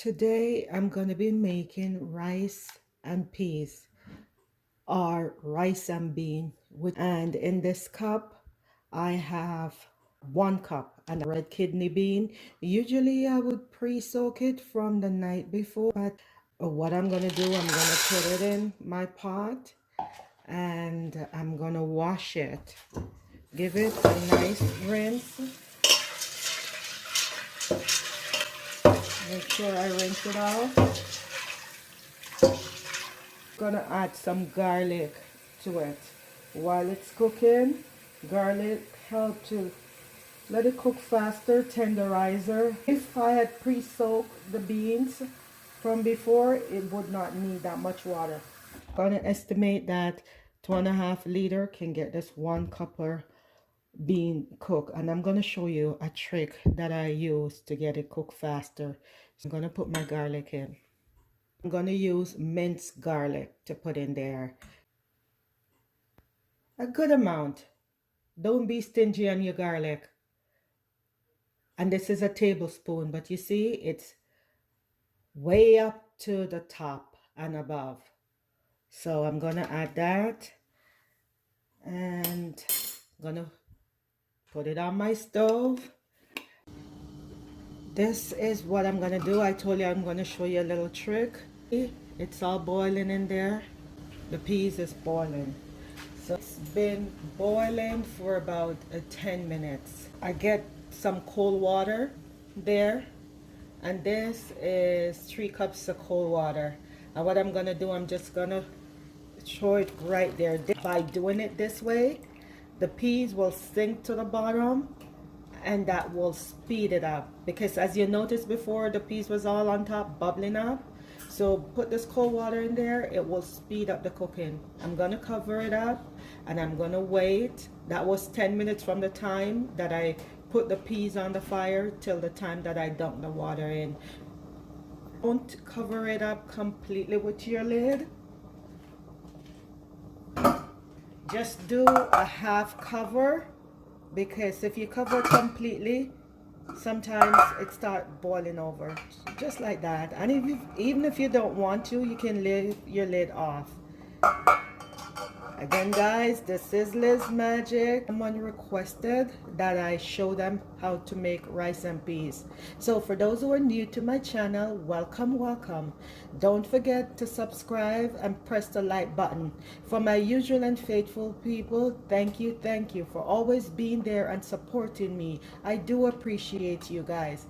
Today I'm going to be making rice and peas or rice and bean and in this cup I have 1 cup and a red kidney bean. Usually I would pre-soak it from the night before, but what I'm going to do, I'm going to put it in my pot and I'm going to wash it. Give it a nice rinse. Make sure I rinse it off. Gonna add some garlic to it while it's cooking. Garlic help to let it cook faster, tenderizer. If I had pre-soaked the beans from before, it would not need that much water. Gonna estimate that 2.5 liter can get this 1 cup bean cook, and I'm gonna show you a trick that I use to get it cooked faster. So I'm gonna put my garlic in. I'm going to use minced garlic to put in there. A good amount. Don't be stingy on your garlic. And this is a tablespoon, but you see it's way up to the top and above. So I'm going to add that and I'm going to put it on my stove. This is what I'm going to do. I told you I'm going to show you a little trick. It's all boiling in there. The peas is boiling. So it's been boiling for about 10 minutes. I get some cold water there, and this is 3 cups of cold water. And what I'm gonna do, I'm just gonna throw it right there. By doing it this way, the peas will sink to the bottom and that will speed it up, because as you noticed before, the peas was all on top bubbling up. So put this cold water in there, it will speed up the cooking. I'm gonna cover it up and I'm gonna wait. That was 10 minutes from the time that I put the peas on the fire till the time that I dump the water in. Don't cover it up completely with your lid. Just do a half cover, because if you cover it completely, sometimes it starts boiling over, just like that. And even if you don't want to, you can leave your lid off. Again, guys, this is Liz Magic. Someone requested that I show them how to make rice and peas. So for those who are new to my channel, welcome, welcome. Don't forget to subscribe and press the like button. For my usual and faithful people, thank you for always being there and supporting me. I do appreciate you guys.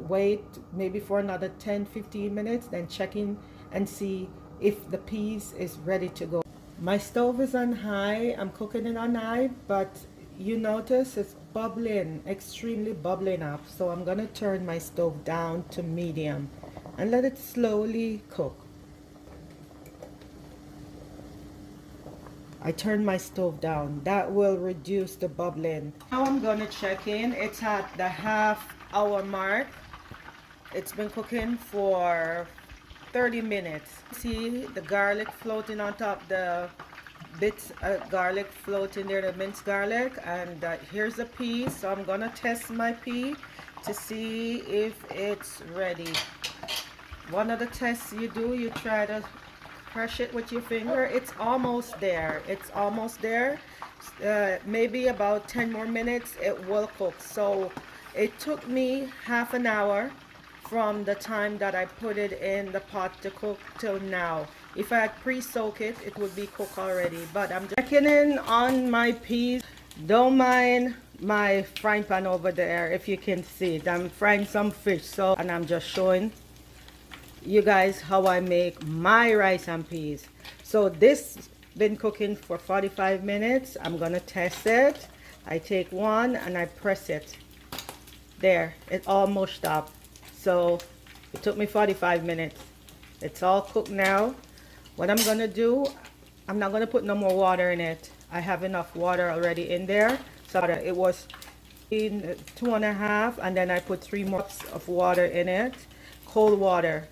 Wait maybe for another 10-15 minutes, then check in and see if the peas is ready to go. My stove is on high. I'm cooking it on high, but you notice it's bubbling, extremely bubbling up. So I'm gonna turn my stove down to medium and let it slowly cook. I turn my stove down. That will reduce the bubbling. Now I'm gonna check in. It's at the half-hour mark. It's been cooking for 30 minutes. See the garlic floating on top, the bits of garlic floating there, the minced garlic. And here's the pea. So I'm gonna test my pea to see if it's ready. One of the tests you do, you try to crush it with your finger. It's almost there. It's almost there. Maybe about 10 more minutes it will cook. So it took me half an hour from the time that I put it in the pot to cook till now. If I had pre-soak it, it would be cooked already. But I'm just checking in on my peas. Don't mind my frying pan over there, if you can see it. I'm frying some fish, so, and I'm just showing you guys how I make my rice and peas. So this been cooking for 45 minutes. I'm gonna test it. I take one and I press it. There, it all mushed up. So it took me 45 minutes. It's all cooked now. What I'm gonna do, I'm not gonna put no more water in it. I have enough water already in there. So it was in 2.5, and then I put 3 more cups of water in it, cold water,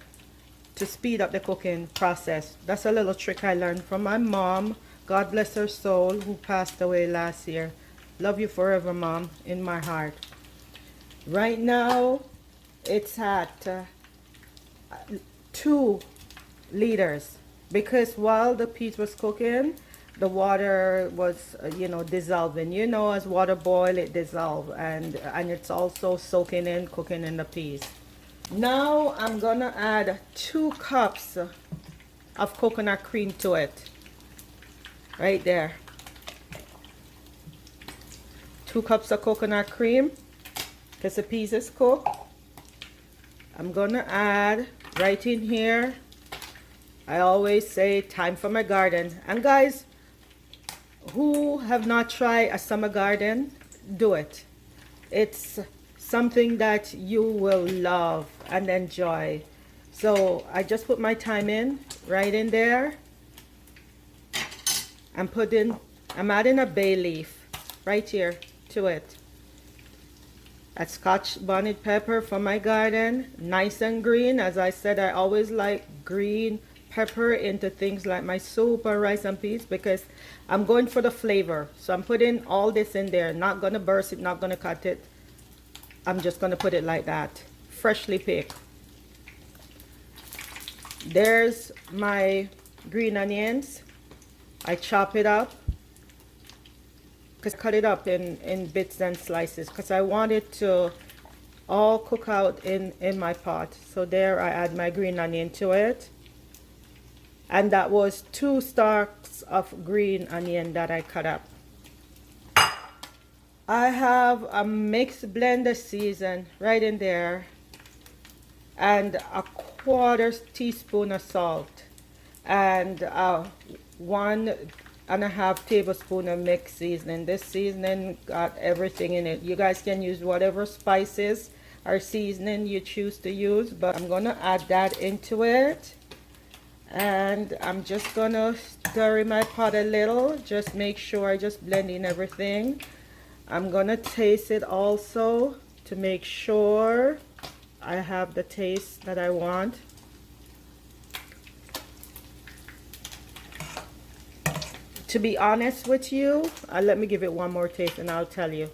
to speed up the cooking process. That's a little trick I learned from my mom. God bless her soul, who passed away last year. Love you forever, Mom, in my heart. Right now, it's at 2 liters, because while the peas was cooking, the water was dissolving. As water boil, it dissolve, and it's also soaking in, cooking in the peas. Now I'm gonna add 2 cups of coconut cream to it. Right there. 2 cups of coconut cream, because the peas is cooked. I'm gonna add right in here. I always say thyme for my garden. And guys, who have not tried a summer garden, do it. It's something that you will love and enjoy. So I just put my thyme in right in there. I'm adding a bay leaf right here to it. A scotch bonnet pepper from my garden, nice and green. As I said, I always like green pepper into things like my soup or rice and peas, because I'm going for the flavor. So I'm putting all this in there, not gonna burst it, not gonna cut it. I'm just gonna put it like that, freshly picked. There's my green onions. I chop it up, cut it up in bits and slices, because I want it to all cook out in my pot. So there, I add my green onion to it. And that was 2 stalks of green onion that I cut up. I have a mixed blender season right in there, and a 1/4 teaspoon of salt, and 1.5 tablespoon of mixed seasoning. This seasoning got everything in it. You guys can use whatever spices or seasoning you choose to use, but I'm gonna add that into it. And I'm just gonna stir in my pot a little, just make sure I just blend in everything. I'm gonna taste it also to make sure I have the taste that I want. To be honest with you, let me give it one more taste and I'll tell you.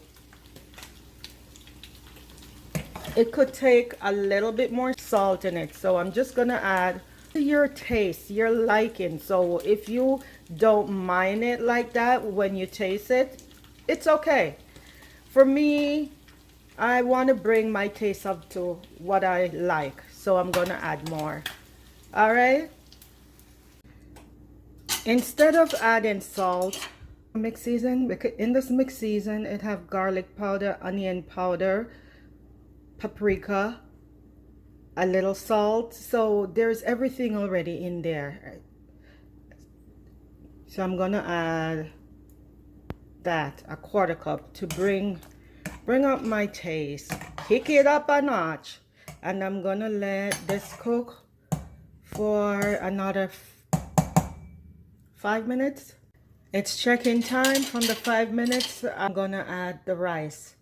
It could take a little bit more salt in it, so I'm just gonna add your taste, your liking. So if you don't mind it like that when you taste it, it's okay. For me, I want to bring my taste up to what I like, so I'm gonna add more. All right, instead of adding salt, mix season, because in this mix season it have garlic powder, onion powder, paprika, a little salt, so there's everything already in there. So I'm gonna add that, a 1/4 cup, to bring up my taste, kick it up a notch. And I'm gonna let this cook for another 5 minutes. It's check-in time. From the 5 minutes, I'm gonna add the rice.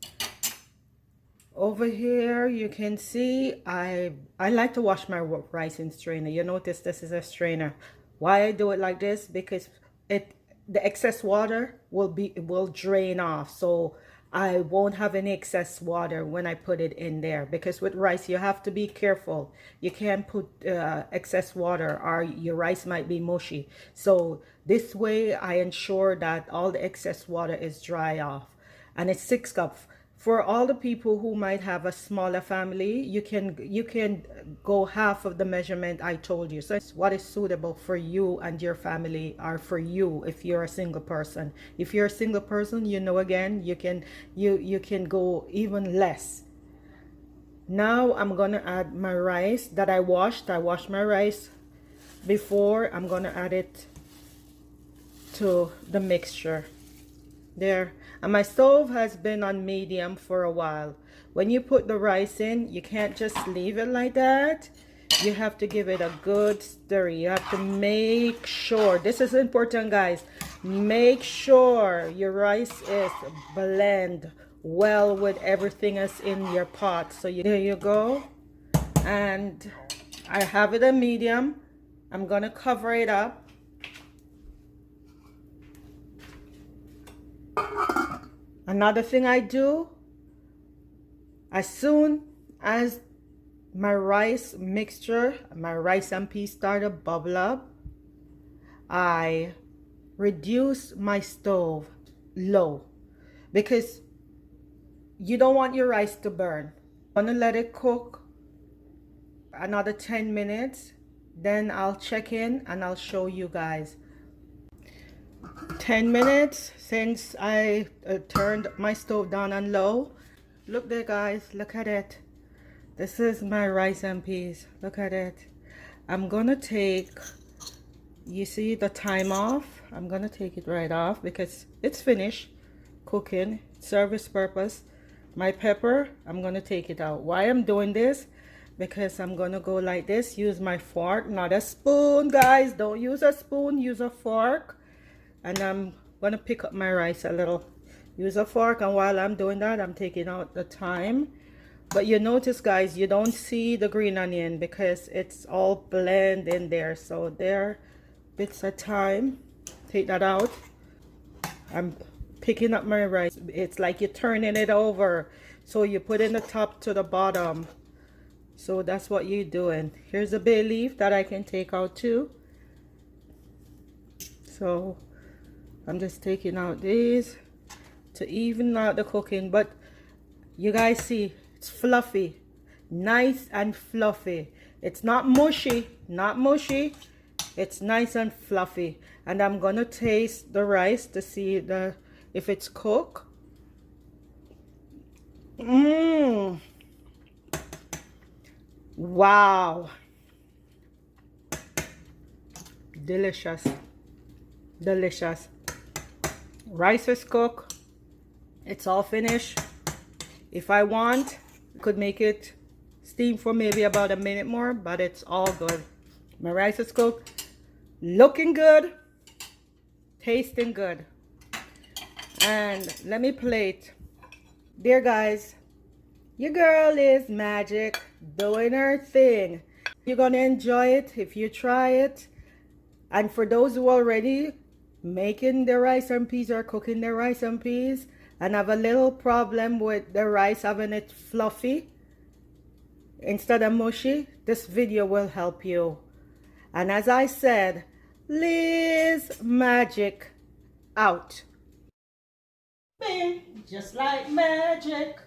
Over here you can see I like to wash my rice in strainer. You notice this is a strainer. Why I do it like this? Because the excess water will drain off, so I won't have any excess water when I put it in there. Because with rice you have to be careful. You can't put excess water or your rice might be mushy. So this way I ensure that all the excess water is dry off. And it's 6 cups. For all the people who might have a smaller family, you can go half of the measurement I told you. So it's what is suitable for you and your family, or for you if you're a single person. If you're a single person, again, you can go even less. Now I'm gonna add my rice that I washed. I washed my rice before. I'm gonna add it to the mixture. There. And my stove has been on medium for a while. When you put the rice in, you can't just leave it like that. You have to give it a good stir. You have to make sure, this is important guys, make sure your rice is blend well with everything that's in your pot. So there you go. And I have it on medium. I'm gonna cover it up. Another thing I do, as soon as my rice mixture, my rice and peas started to bubble up, I reduce my stove low because you don't want your rice to burn. I'm gonna let it cook another 10 minutes, then I'll check in and I'll show you guys. 10 minutes since I turned my stove down on low. Look there guys, look at it. This is my rice and peas. Look at it. I'm gonna take, you see the thyme off? I'm gonna take it right off because it's finished cooking, service purpose. My pepper, I'm gonna take it out. Why I'm doing this? Because I'm gonna go like this. Use my fork, not a spoon, guys. Don't use a spoon, use a fork. And I'm gonna pick up my rice a little. Use a fork, and while I'm doing that, I'm taking out the thyme. But you notice guys, you don't see the green onion because it's all blend in there. So there, bits of thyme. Take that out. I'm picking up my rice. It's like you're turning it over. So you put in the top to the bottom. So that's what you're doing. Here's a bay leaf that I can take out too. So I'm just taking out these to even out the cooking. But you guys see, it's fluffy, nice and fluffy. It's not mushy, not mushy. It's nice and fluffy. And I'm gonna taste the rice to see if it's cooked. Wow, delicious, delicious. Rice is cooked. It's all finished. If I want, I could make it steam for maybe about a minute more, but it's all good. My rice is cooked, looking good, tasting good. And let me plate. Dear guys, your girl is magic, doing her thing. You're gonna enjoy it if you try it. And for those who are already making their rice and peas or cooking their rice and peas and have a little problem with the rice having it fluffy instead of mushy, this video will help you. And as I said, Liz Magic out. Bing, just like magic.